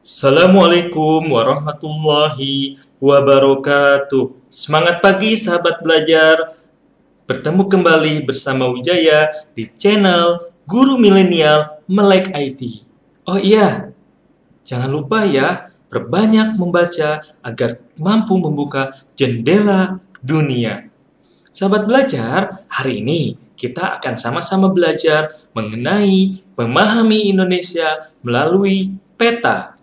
Assalamualaikum warahmatullahi wabarakatuh. Semangat pagi sahabat belajar. Bertemu kembali bersama Wijaya di channel Guru Milenial Melek IT. Oh iya, jangan lupa ya, perbanyak membaca agar mampu membuka jendela dunia. Sahabat belajar, hari ini kita akan sama-sama belajar mengenai memahami Indonesia melalui peta.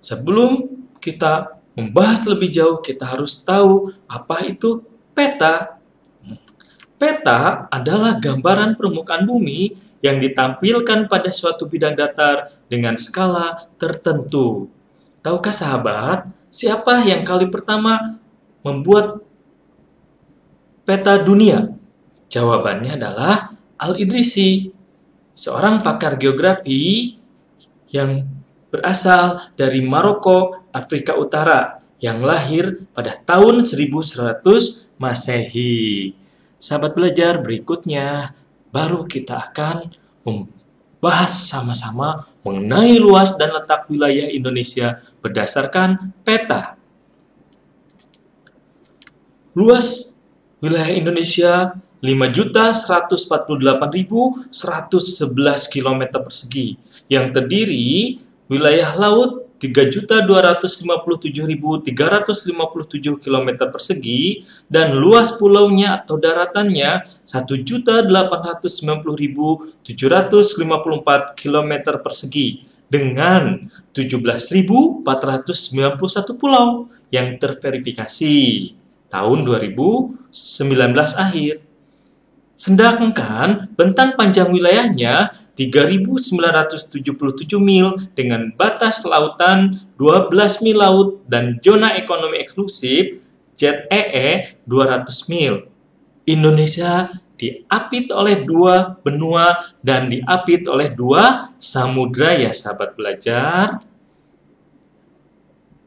Sebelum kita membahas lebih jauh, kita harus tahu apa itu peta. Peta adalah gambaran permukaan bumi yang ditampilkan pada suatu bidang datar dengan skala tertentu. Tahukah sahabat, siapa yang kali pertama membuat peta dunia? Jawabannya adalah Al-Idrisi, seorang pakar geografi yang berasal dari Maroko, Afrika Utara, yang lahir pada tahun 1100 Masehi. Sahabat belajar, berikutnya baru kita akan membahas sama-sama mengenai luas dan letak wilayah Indonesia berdasarkan peta. Luas wilayah Indonesia 5.148.111 km persegi, yang terdiri wilayah laut 3.257.357 km persegi dan luas pulaunya atau daratannya 1.890.754 km persegi dengan 17.491 pulau yang terverifikasi tahun 2019 akhir. Sedangkan bentang panjang wilayahnya 3.977 mil dengan batas lautan 12 mil laut dan zona ekonomi eksklusif ZEE 200 mil. Indonesia diapit oleh 2 benua dan diapit oleh 2 samudra ya sahabat belajar.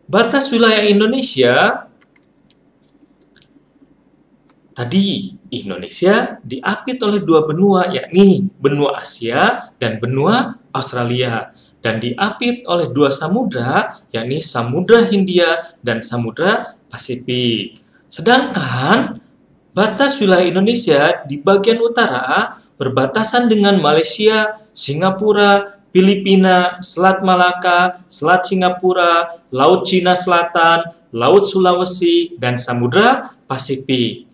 Batas wilayah Indonesia tadi, Indonesia diapit oleh 2 benua, yakni benua Asia dan benua Australia. Dan diapit oleh 2 samudra, yakni Samudra Hindia dan Samudra Pasifik. Sedangkan batas wilayah Indonesia di bagian utara berbatasan dengan Malaysia, Singapura, Filipina, Selat Malaka, Selat Singapura, Laut Cina Selatan, Laut Sulawesi, dan Samudra Pasifik.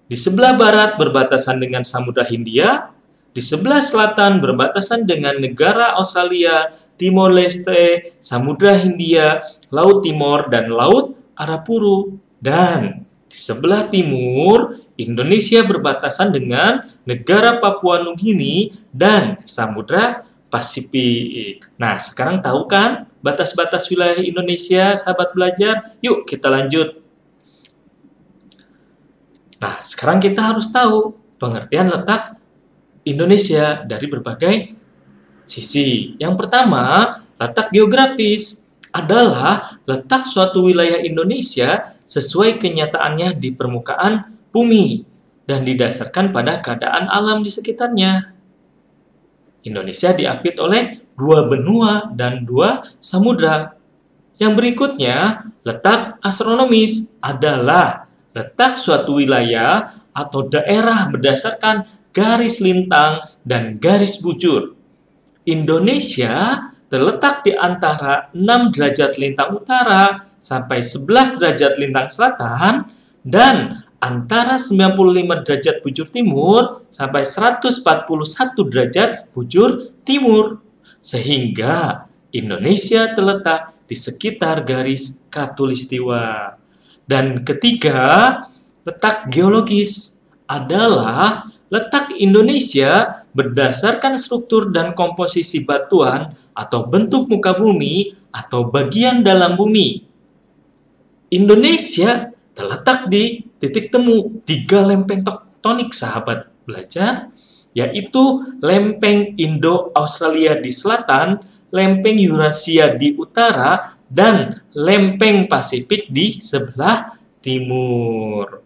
Di sebelah barat berbatasan dengan Samudra Hindia, di sebelah selatan berbatasan dengan negara Australia, Timor Leste, Samudra Hindia, Laut Timor, dan Laut Arafuru. Dan di sebelah timur, Indonesia berbatasan dengan negara Papua Nugini dan Samudra Pasifik. Nah, sekarang tahu kan batas-batas wilayah Indonesia, sahabat belajar? Yuk kita lanjut. Nah, sekarang kita harus tahu pengertian letak Indonesia dari berbagai sisi. Yang pertama, letak geografis adalah letak suatu wilayah Indonesia sesuai kenyataannya di permukaan bumi dan didasarkan pada keadaan alam di sekitarnya. Indonesia diapit oleh 2 benua dan 2 samudra. Yang berikutnya, letak astronomis adalah letak suatu wilayah atau daerah berdasarkan garis lintang dan garis bujur. Indonesia terletak di antara 6 derajat lintang utara sampai 11 derajat lintang selatan dan antara 95 derajat bujur timur sampai 141 derajat bujur timur. Sehingga Indonesia terletak di sekitar garis khatulistiwa. Dan ketiga, letak geologis adalah letak Indonesia berdasarkan struktur dan komposisi batuan atau bentuk muka bumi atau bagian dalam bumi. Indonesia terletak di titik temu 3 lempeng tektonik sahabat belajar, yaitu lempeng Indo-Australia di selatan, lempeng Eurasia di utara, dan lempeng Pasifik di sebelah timur.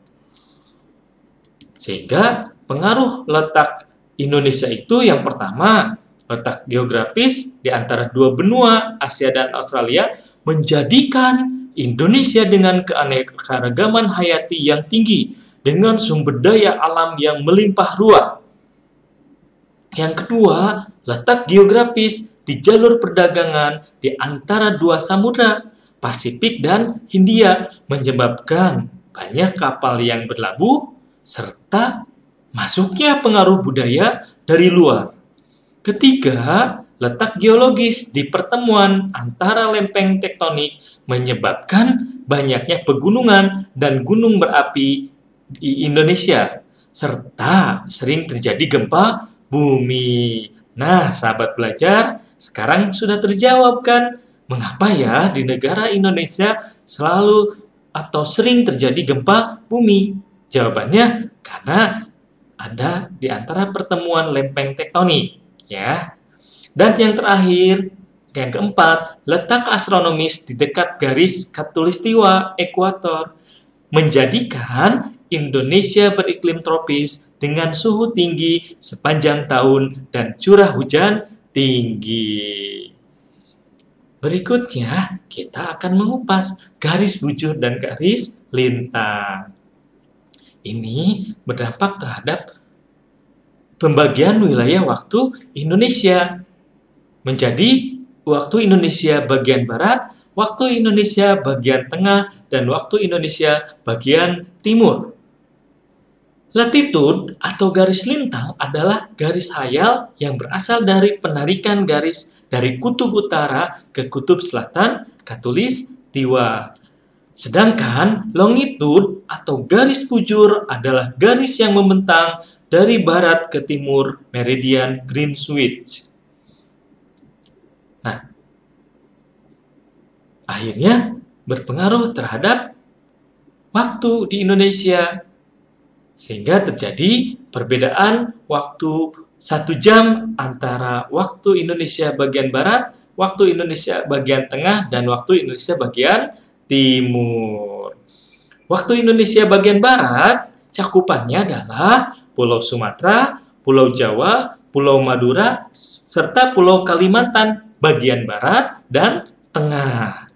Sehingga pengaruh letak Indonesia itu yang pertama Letak geografis di antara dua benua, Asia dan Australia, menjadikan Indonesia dengan keanekaragaman hayati yang tinggi, dengan sumber daya alam yang melimpah ruah. Yang kedua, letak geografis di jalur perdagangan di antara dua samudra, Pasifik dan Hindia, menyebabkan banyak kapal yang berlabuh, serta masuknya pengaruh budaya dari luar. Ketiga, letak geologis di pertemuan antara lempeng tektonik menyebabkan banyaknya pegunungan dan gunung berapi di Indonesia, serta sering terjadi gempa bumi. Nah, sahabat belajar, sekarang sudah terjawab kan? Mengapa ya di negara Indonesia selalu atau sering terjadi gempa bumi? Jawabannya karena ada di antara pertemuan lempeng tektonik, ya. Dan yang terakhir, yang keempat, letak astronomis di dekat garis khatulistiwa ekuator menjadikan Indonesia beriklim tropis dengan suhu tinggi sepanjang tahun dan curah hujan tinggi. Berikutnya, kita akan mengupas garis bujur dan garis lintang. Ini berdampak terhadap pembagian wilayah waktu Indonesia menjadi waktu Indonesia bagian barat, waktu Indonesia bagian tengah, dan waktu Indonesia bagian timur. Latitude atau garis lintang adalah garis hayal yang berasal dari penarikan garis dari kutub utara ke kutub selatan khatulistiwa. Sedangkan longitude atau garis bujur adalah garis yang membentang dari barat ke timur meridian Greenwich. Nah, akhirnya berpengaruh terhadap waktu di Indonesia, sehingga terjadi perbedaan waktu 1 jam antara waktu Indonesia bagian barat, waktu Indonesia bagian tengah, dan waktu Indonesia bagian timur. Waktu Indonesia bagian barat cakupannya adalah Pulau Sumatera, Pulau Jawa, Pulau Madura, serta Pulau Kalimantan bagian barat dan tengah.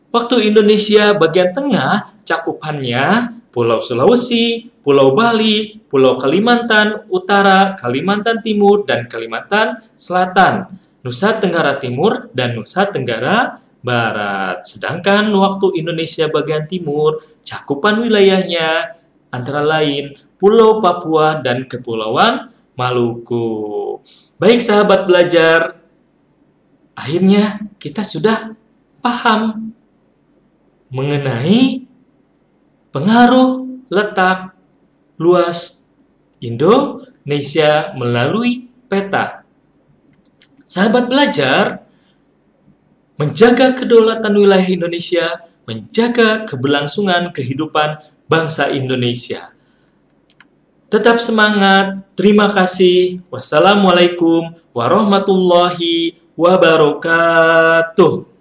Waktu Indonesia bagian tengah cakupannya Pulau Sulawesi, Pulau Bali, Pulau Kalimantan Utara, Kalimantan Timur, dan Kalimantan Selatan, Nusa Tenggara Timur, dan Nusa Tenggara Barat. Sedangkan waktu Indonesia bagian timur, cakupan wilayahnya antara lain Pulau Papua dan Kepulauan Maluku. Baik sahabat belajar, akhirnya kita sudah paham mengenai pengaruh letak luas Indonesia melalui peta. Sahabat belajar, menjaga kedaulatan wilayah Indonesia, menjaga keberlangsungan kehidupan bangsa Indonesia. Tetap semangat. Terima kasih. Wassalamualaikum warahmatullahi wabarakatuh.